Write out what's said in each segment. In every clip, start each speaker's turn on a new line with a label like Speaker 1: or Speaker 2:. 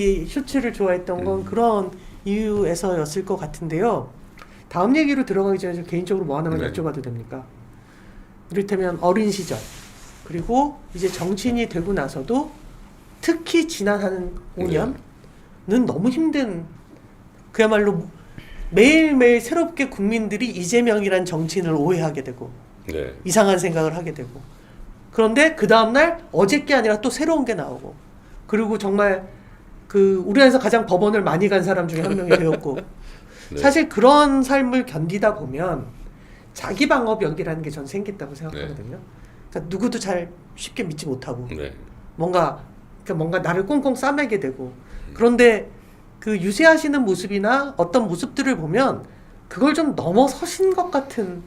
Speaker 1: 이 슈츠를 좋아했던 건 그런 이유에서였을 것 같은데요. 다음 얘기로 들어가기 전에 좀 개인적으로 뭐 하나만
Speaker 2: 네.
Speaker 1: 여쭤봐도 됩니까? 이를테면 어린 시절 그리고 이제 정치인이 되고 나서도 특히 지난 한 5년은 너무 힘든, 그야말로 매일매일 새롭게 국민들이 이재명이란 정치인을 오해하게 되고
Speaker 2: 네.
Speaker 1: 이상한 생각을 하게 되고, 그런데 그 다음날 어제께 아니라 또 새로운 게 나오고, 그리고 정말 그 우리 안에서 가장 법원을 많이 간 사람 중에 한 명이 되었고
Speaker 2: 네.
Speaker 1: 사실 그런 삶을 견디다 보면 자기 방어벽이라는 게 전 생긴다고 생각하거든요. 그러니까 누구도 잘 쉽게 믿지 못하고
Speaker 2: 네.
Speaker 1: 뭔가 나를 꽁꽁 싸매게 되고, 그런데 그 유세하시는 모습이나 어떤 모습들을 보면 그걸 좀 넘어서신 것 같은,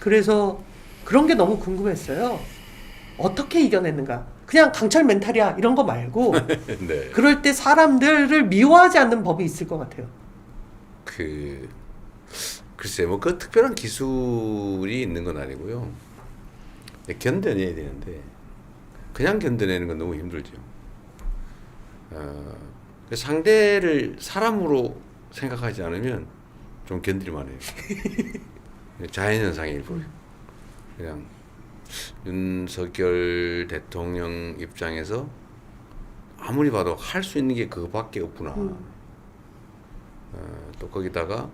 Speaker 1: 그래서 그런 게 너무 궁금했어요. 어떻게 이겨냈는가? 그냥 강철 멘탈이야 이런 거 말고
Speaker 2: 네.
Speaker 1: 그럴 때 사람들을 미워하지 않는 법이 있을 것 같아요.
Speaker 2: 글쎄 뭐 그 특별한 기술이 있는 건 아니고요. 견뎌내야 되는데 그냥 견뎌내는 건 너무 힘들죠. 상대를 사람으로 생각하지 않으면 좀 견딜만 해요. 자연현상일 뿐. 그냥 윤석열 대통령 입장에서 아무리 봐도 할 수 있는 게 그거밖에 없구나. 또 거기다가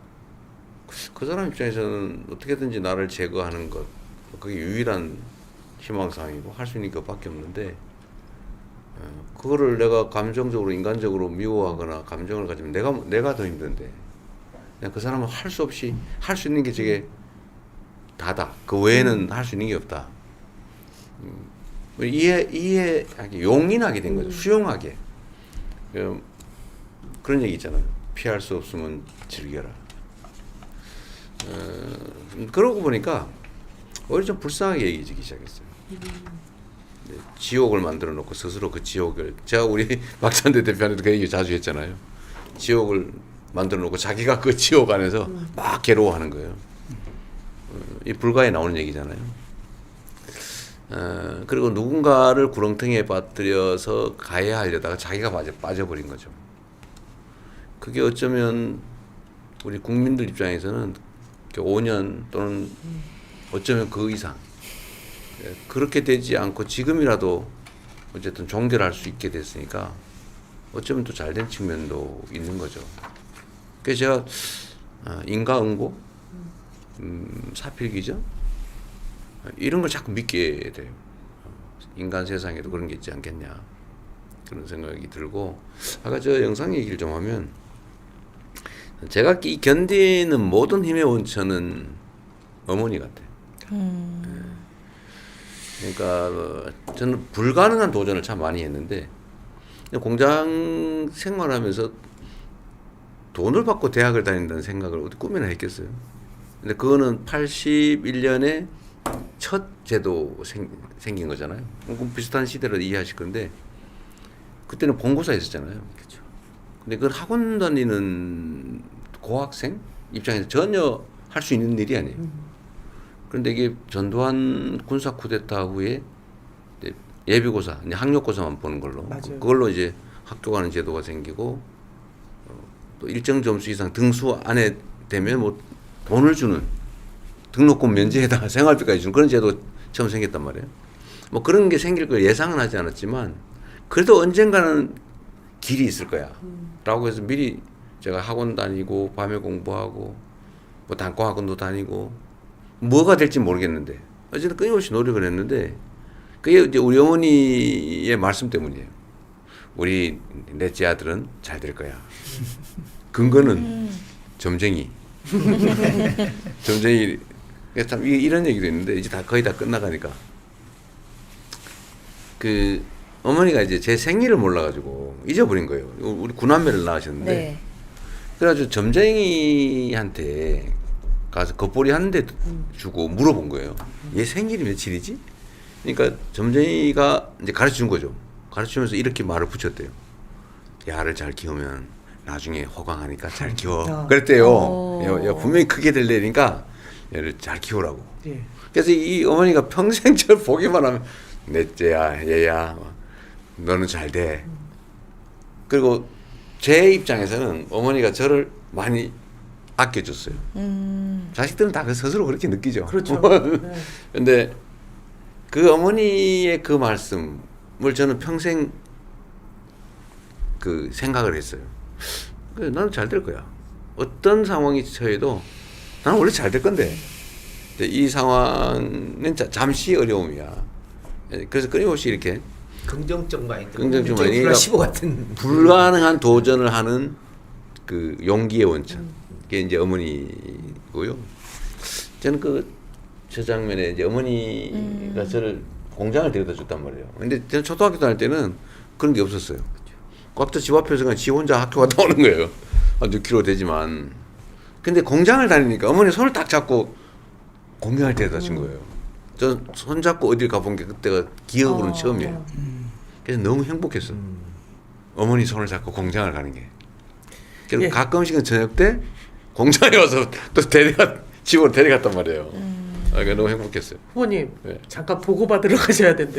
Speaker 2: 그 사람 입장에서는 어떻게든지 나를 제거하는 것, 그게 유일한 희망사항이고 할 수 있는 것밖에 없는데, 그거를 내가 감정적으로 인간적으로 미워하거나 감정을 가지면 내가 더 힘든데, 그냥 그 사람은 할 수 없이 할 수 있는 게 저게 다다. 그 외에는 할 수 있는 게 없다. 이해하게 용인하게 된 거죠. 수용하게. 그런 얘기 있잖아요. 피할 수 없으면 즐겨라. 그러고 보니까 오히려 좀 불쌍하게 얘기해지기 시작했어요. 지옥을 만들어 놓고 스스로 그 지옥을, 제가 우리 박찬대 대표한테도 그 얘기 자주 했잖아요. 지옥을 만들어 놓고 자기가 그 지옥 안에서 막 괴로워하는 거예요. 이 불가에 나오는 얘기잖아요. 그리고 누군가를 구렁텅이에 빠뜨려서 가해하려다가 자기가 빠져버린 거죠. 그게 어쩌면 우리 국민들 입장에서는 5년 또는 어쩌면 그 이상 그렇게 되지 않고 지금이라도 어쨌든 종결할 수 있게 됐으니까 어쩌면 또 잘된 측면도 있는 거죠. 그래서 제가 인과응보, 사필귀정 이런 걸 자꾸 믿게 돼요. 인간 세상에도 그런 게 있지 않겠냐 그런 생각이 들고, 아까 저 영상 얘기를 좀 하면, 제가 이 견디는 모든 힘의 원천은 어머니 같아요. 그러니까 저는 불가능한 도전을 참 많이 했는데, 공장 생활하면서 돈을 받고 대학을 다닌다는 생각을 어디 꿈에나 했겠어요. 근데 그거는 81년에 첫 제도 생긴 거잖아요. 비슷한 시대로 이해하실 건데, 그때는 본고사 했었잖아요.
Speaker 1: 그렇죠.
Speaker 2: 근데 그건 학원 다니는 고학생 입장에서 전혀 할 수 있는 일이 아니에요. 그런데 이게 전두환 군사 쿠데타 후에 예비고사, 학력고사만 보는 걸로,
Speaker 1: 맞아요.
Speaker 2: 그걸로 이제 학교 가는 제도가 생기고, 또 일정 점수 이상 등수 안에 되면 뭐 돈을 주는, 등록금 면제에다가 생활비까지 주는 그런 제도 처음 생겼단 말이에요. 뭐 그런 게 생길 걸 예상은 하지 않았지만, 그래도 언젠가는 길이 있을 거야 라고 해서 미리 제가 학원 다니고 밤에 공부하고 뭐 단과학원도 다니고 뭐가 될지 모르겠는데 어쨌든 끊임없이 노력을 했는데, 그게 이제 우리 어머니의 말씀 때문이에요. 우리 넷째 아들은 잘 될 거야. 근거는 점쟁이. 점쟁이. 참 이런 얘기도 있는데 이제 거의 다 끝나가니까, 그 어머니가 이제 제 생일을 몰라가지고 잊어버린 거예요. 우리 구남매를 낳으셨는데,
Speaker 3: 네.
Speaker 2: 그래가지고 점쟁이한테 가서 겉보리 한 대 주고 물어본 거예요. 얘 생일이 며칠이지? 그러니까 점쟁이가 이제 가르쳐 준 거죠. 가르치면서 이렇게 말을 붙였대요. 야를 잘 키우면 나중에 호강하니까 잘 키워. 그랬대요. 야, 분명히 크게 될 애니까 얘를 잘 키우라고.
Speaker 1: 예.
Speaker 2: 그래서 이 어머니가 평생 저를 보기만 하면 넷째야, 얘야, 너는 잘 돼. 그리고 제 입장에서는 어머니가 저를 많이 아껴줬어요. 자식들은 다 스스로 그렇게 느끼죠.
Speaker 1: 그렇죠. 네.
Speaker 2: 근데 그 어머니의 그 말씀을 저는 평생 그 생각을 했어요. 그래, 나는 잘 될 거야. 어떤 상황이 처해도 나는 원래 잘 될 건데 이 상황은 잠시 어려움이야. 그래서 끊임없이 이렇게
Speaker 3: 긍정적 마인드.
Speaker 2: 긍정적 마인드.
Speaker 3: 플라시보 같은.
Speaker 2: 불가능한 도전을 하는 그 용기의 원천. 그게 이제 어머니고요. 저는 저 장면에 이제 어머니가 저를 공장을 데려다 줬단 말이에요. 근데 저는 초등학교 다닐 때는 그런 게 없었어요. 꽉도 집 앞에서 그냥 지 혼자 학교 갔다 오는 거예요. 한 6km 되지만. 근데 공장을 다니니까 어머니 손을 딱 잡고 공장을 데려다 준 거예요. 저 손 잡고 어딜 가본 게 그때가 기억으로는 처음이에요. 그래서 너무 행복했어. 어머니 손을 잡고 공장을 가는 게. 그리고
Speaker 1: 예.
Speaker 2: 가끔씩은 저녁 때 공장에 와서 또 집으로 데려갔단 말이에요. 그러니까 너무 행복했어요.
Speaker 1: 후보님
Speaker 2: 네.
Speaker 1: 잠깐 보고 받으러 가셔야 된대요.